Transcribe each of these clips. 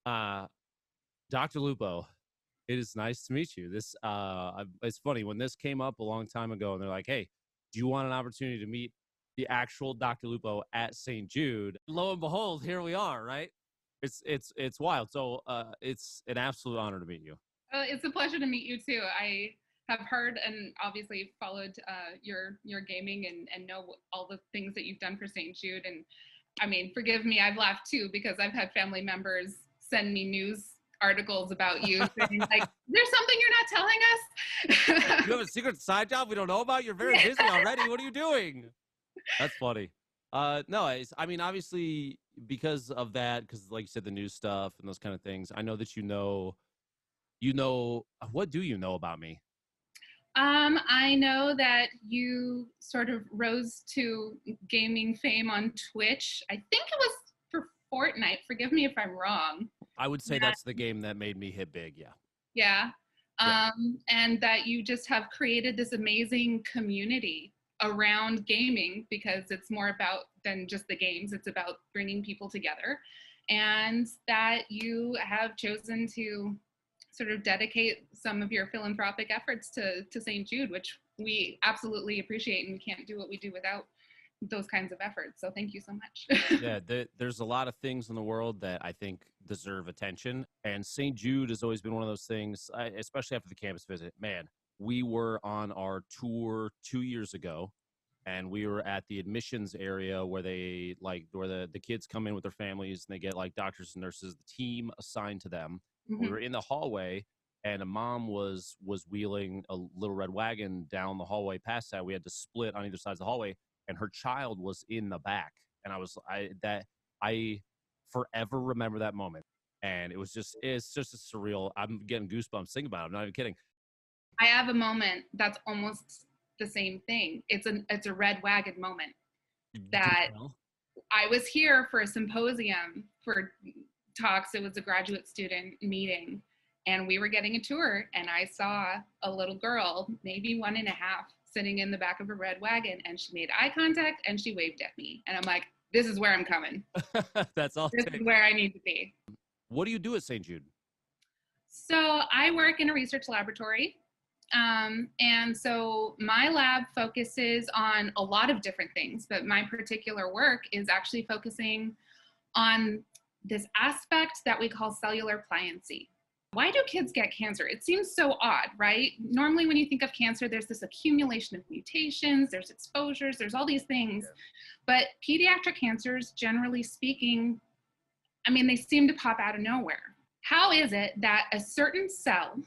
Uh, Dr. Lupo, it is nice to meet you. It's funny when this came up a long time ago, and they're like, "Hey, do you want an opportunity to meet the actual Dr. Lupo at St. Jude?" Lo and behold, here we are. Right? It's wild. So it's an absolute honor to meet you. It's a pleasure to meet you too. I have heard and obviously followed your gaming and know all the things that you've done for St. Jude. And I mean, forgive me, I've laughed too because I've had family members send me news articles about you saying like, "There's something you're not telling us." You have a secret side job we don't know about? You're very busy already. What are you doing? That's funny. No, I mean, obviously, because of that, because like you said, the news stuff and those kind of things. I know that what do you know about me? I know that you sort of rose to gaming fame on Twitch. I think it was for Fortnite. Forgive me if I'm wrong. I would say that's the game that made me hit big. Yeah. Yeah. Yeah. And that you just have created this amazing community around gaming because it's more about than just the games, it's about bringing people together. And that you have chosen to sort of dedicate some of your philanthropic efforts to St. Jude, which we absolutely appreciate, and we can't do what we do without those kinds of efforts. So thank you so much. Yeah, there's a lot of things in the world that I think deserve attention, and St. Jude has always been one of those things. Especially after the campus visit. Man, we were on our tour 2 years ago, and we were at the admissions area where the kids come in with their families and they get like doctors and nurses, the team assigned to them. We Mhm. were in the hallway, and a mom was wheeling a little red wagon down the hallway past that. We had to split on either side of the hallway, and her child was in the back. And I forever remember that moment. And it's just a surreal. I'm getting goosebumps thinking about it. I'm not even kidding. I have a moment that's almost the same thing. It's a red wagon moment Do that tell. I was here for a symposium for talks. It was a graduate student meeting, and we were getting a tour, and I saw a little girl, maybe 1.5, sitting in the back of a red wagon, and she made eye contact and she waved at me, and I'm like, "This is where I'm coming. That's all This it is takes. where I need to be." What do you do at St. Jude? So I work in a research laboratory. And so my lab focuses on a lot of different things, but my particular work is actually focusing on this aspect that we call cellular pliancy. Why do kids get cancer? It seems so odd, right? Normally, when you think of cancer, there's this accumulation of mutations, there's exposures, there's all these things. But pediatric cancers, generally speaking, I mean, they seem to pop out of nowhere. How is it that a certain cell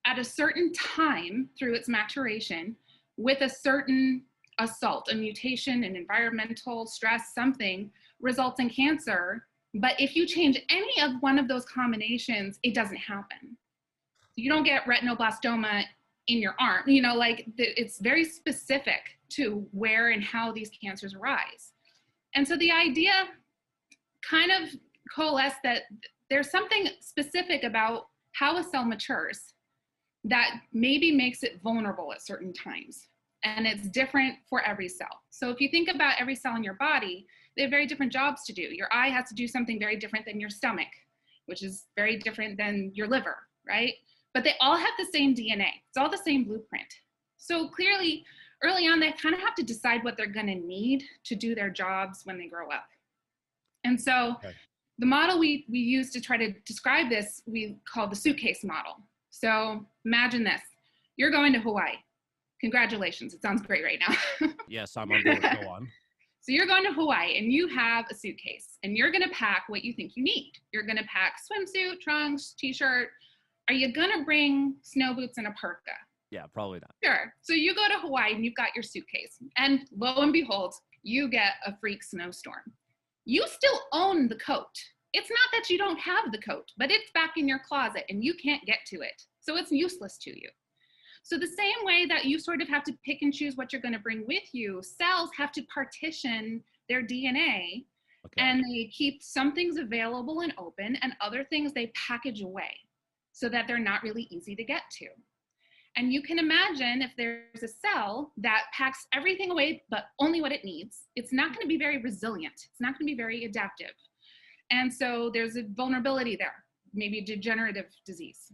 at a certain time through its maturation with a certain assault, a mutation, an environmental stress, something results in cancer? But if you change any of one of those combinations, it doesn't happen. You don't get retinoblastoma in your arm. It's very specific to where and how these cancers arise. And so the idea kind of coalesced that there's something specific about how a cell matures that maybe makes it vulnerable at certain times. And it's different for every cell. So if you think about every cell in your body, they have very different jobs to do. Your eye has to do something very different than your stomach, which is very different than your liver, right? But they all have the same DNA. It's all the same blueprint. So clearly, early on, they kind of have to decide what they're going to need to do their jobs when they grow up. And so Okay. the model we use to try to describe this, we call the suitcase model. So imagine this. You're going to Hawaii. Congratulations. It sounds great right now. Yes, I'm on board. Go on. So you're going to Hawaii and you have a suitcase and you're going to pack what you think you need. You're going to pack swimsuit, trunks, t-shirt. Are you going to bring snow boots and a parka? Yeah, probably not. Sure. So you go to Hawaii and you've got your suitcase, and lo and behold, you get a freak snowstorm. You still own the coat. It's not that you don't have the coat, but it's back in your closet and you can't get to it. So it's useless to you. So the same way that you sort of have to pick and choose what you're going to bring with you, cells have to partition their DNA. Okay. And they keep some things available and open, and other things they package away so that they're not really easy to get to. And you can imagine if there's a cell that packs everything away but only what it needs, it's not going to be very resilient. It's not going to be very adaptive. And so there's a vulnerability there, maybe degenerative disease.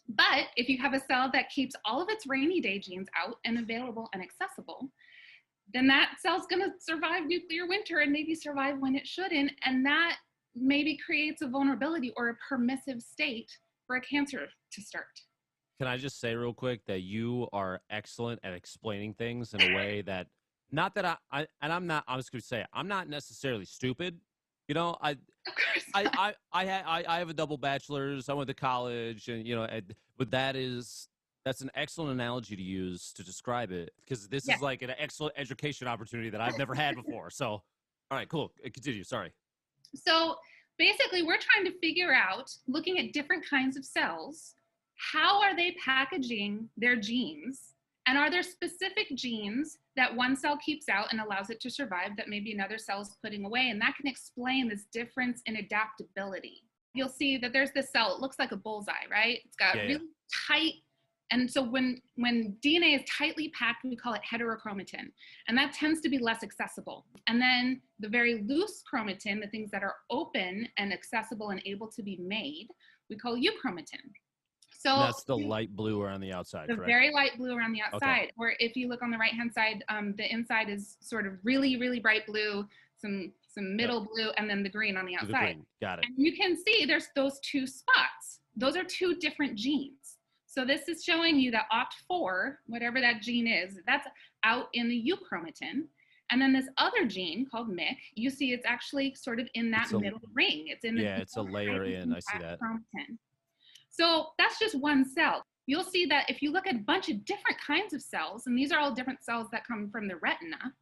But if you have a cell that keeps all of its rainy day genes out and available and accessible, then that cell's going to survive nuclear winter and maybe survive when it shouldn't. And that maybe creates a vulnerability or a permissive state for a cancer to start. Can I just say real quick that you are excellent at explaining things in a way that, not that I'm not, I was going to say, I'm not necessarily stupid. You know, Of course. I have a double bachelor's. I went to college, and but that's an excellent analogy to use to describe it, because this Yeah. is like an excellent education opportunity that I've never had before. So, all right, cool. Continue. Sorry. So basically, we're trying to figure out, looking at different kinds of cells, how are they packaging their genes? And are there specific genes that one cell keeps out and allows it to survive that maybe another cell is putting away? And that can explain this difference in adaptability. You'll see that there's this cell, it looks like a bullseye, right? It's got really tight, and so when DNA is tightly packed, we call it heterochromatin, and that tends to be less accessible. And then the very loose chromatin, the things that are open and accessible and able to be made, we call euchromatin. So that's the light blue around the outside, the correct? very light blue around the outside. Okay. Or if you look on the right-hand side, the inside is sort of really, really bright blue, some middle blue, and then the green on the outside. The green. Got it. And you can see there's those two spots. Those are two different genes. So this is showing you that OCT4, whatever that gene is, that's out in the euchromatin. And then this other gene called MYC, you see it's actually sort of in that middle ring. It's in the it's a layer in. I see that. Chromatin. So that's just one cell. You'll see that if you look at a bunch of different kinds of cells, and these are all different cells that come from the retina,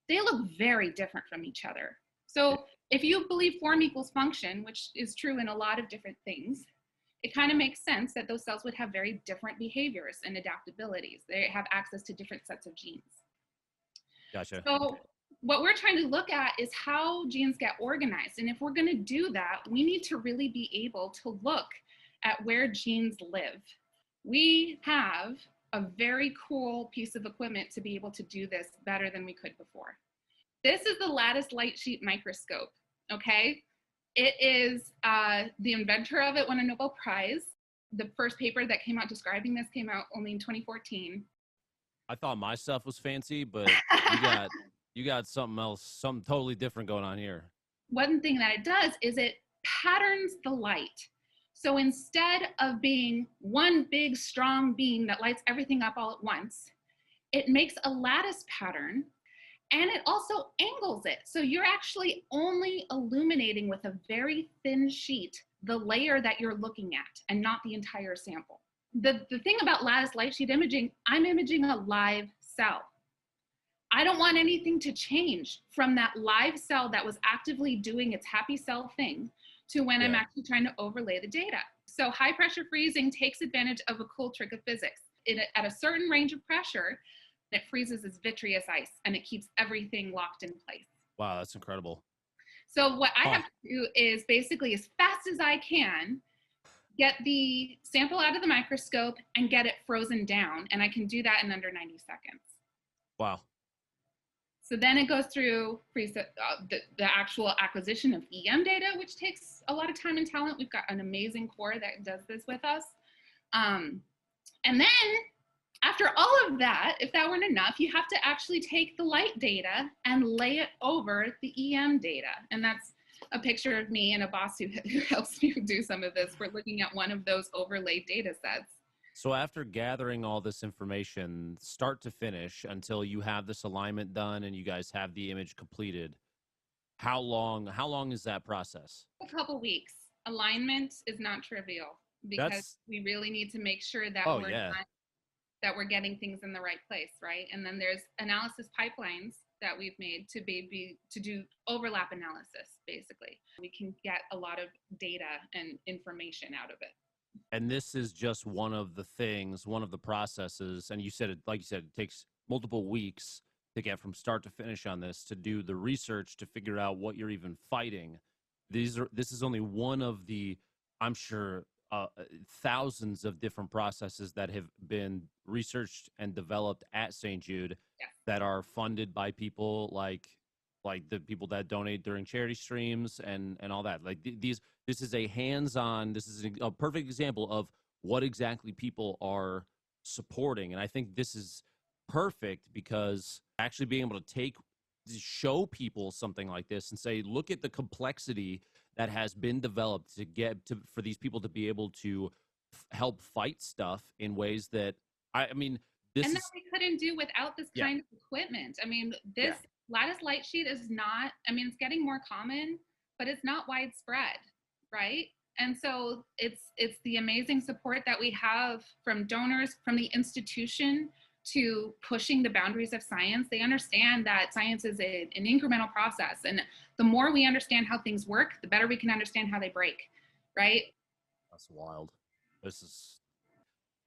they look very different from each other. So if you believe form equals function, which is true in a lot of different things, it kind of makes sense that those cells would have very different behaviors and adaptabilities. They have access to different sets of genes. Gotcha. So what we're trying to look at is how genes get organized. And if we're going to do that, we need to really be able to look at where genes live. We have a very cool piece of equipment to be able to do this better than we could before. This is the lattice light sheet microscope, okay? It is, the inventor of it won a Nobel Prize. The first paper that came out describing this came out only in 2014. I thought my stuff was fancy, but you got something else, something totally different going on here. One thing that it does is it patterns the light. So instead of being one big strong beam that lights everything up all at once, it makes a lattice pattern, and it also angles it. So you're actually only illuminating with a very thin sheet the layer that you're looking at and not the entire sample. The thing about lattice light sheet imaging, I'm imaging a live cell. I don't want anything to change from that live cell that was actively doing its happy cell thing to when I'm actually trying to overlay the data. So high pressure freezing takes advantage of a cool trick of physics. At a certain range of pressure, it freezes as vitreous ice and it keeps everything locked in place. Wow, that's incredible. So what I have to do is basically, as fast as I can, get the sample out of the microscope and get it frozen down. And I can do that in under 90 seconds. Wow. So then it goes through the actual acquisition of EM data, which takes a lot of time and talent. We've got an amazing core that does this with us. And then after all of that, if that weren't enough, you have to actually take the light data and lay it over the EM data. And that's a picture of me and a boss who helps me do some of this. We're looking at one of those overlaid data sets. So after gathering all this information, start to finish, until you have this alignment done and you guys have the image completed, how long is that process? A couple weeks. Alignment is not trivial because we really need to make sure that that we're getting things in the right place, right? And then there's analysis pipelines that we've made to do overlap analysis, basically. We can get a lot of data and information out of it. And this is just one of the things, one of the processes, and you said it, like you said, it takes multiple weeks to get from start to finish on this, to do the research, to figure out what you're even fighting. This is only one of the, I'm sure, thousands of different processes that have been researched and developed at St. Jude that are funded by people like like the people that donate during charity streams and all that. Like this is a hands-on, this is a perfect example of what exactly people are supporting. And I think this is perfect because actually being able to show people something like this and say, look at the complexity that has been developed to get to for these people to be able to help fight stuff in ways that I mean this and that is we couldn't do without this yeah kind of equipment. I mean, yeah this lattice light sheet is not, I mean, it's getting more common, but it's not widespread, right? And so it's the amazing support that we have from donors, from the institution to pushing the boundaries of science. They understand that science is an incremental process. And the more we understand how things work, the better we can understand how they break, right? that's wild. This is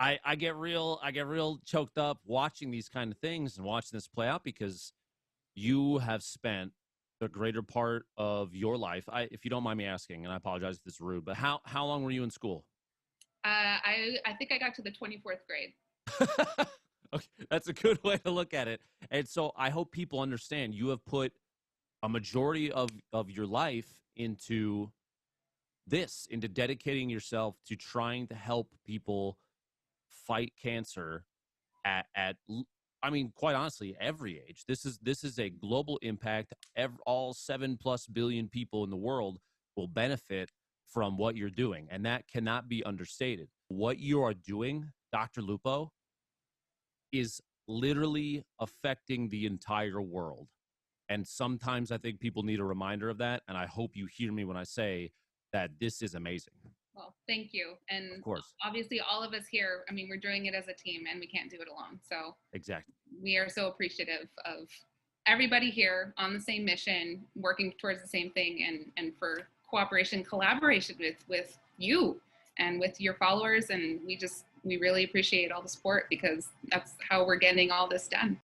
I get real choked up watching these kind of things and watching this play out because you have spent the greater part of your life. If you don't mind me asking, and I apologize if this is rude, but how long were you in school? I think I got to the 24th grade. Okay, that's a good way to look at it. And so I hope people understand you have put a majority of your life into this, into dedicating yourself to trying to help people fight cancer I mean, quite honestly, every age. This is a global impact. All 7+ billion people in the world will benefit from what you're doing, and that cannot be understated. What you are doing, Dr. Lupo, is literally affecting the entire world. And sometimes I think people need a reminder of that, and I hope you hear me when I say that this is amazing. Well, thank you. Of And course. obviously, all of us here, I mean, we're doing it as a team and we can't do it alone. So Exactly. we are so appreciative of everybody here on the same mission, working towards the same thing, and for cooperation, collaboration with you and with your followers. And we really appreciate all the support because that's how we're getting all this done.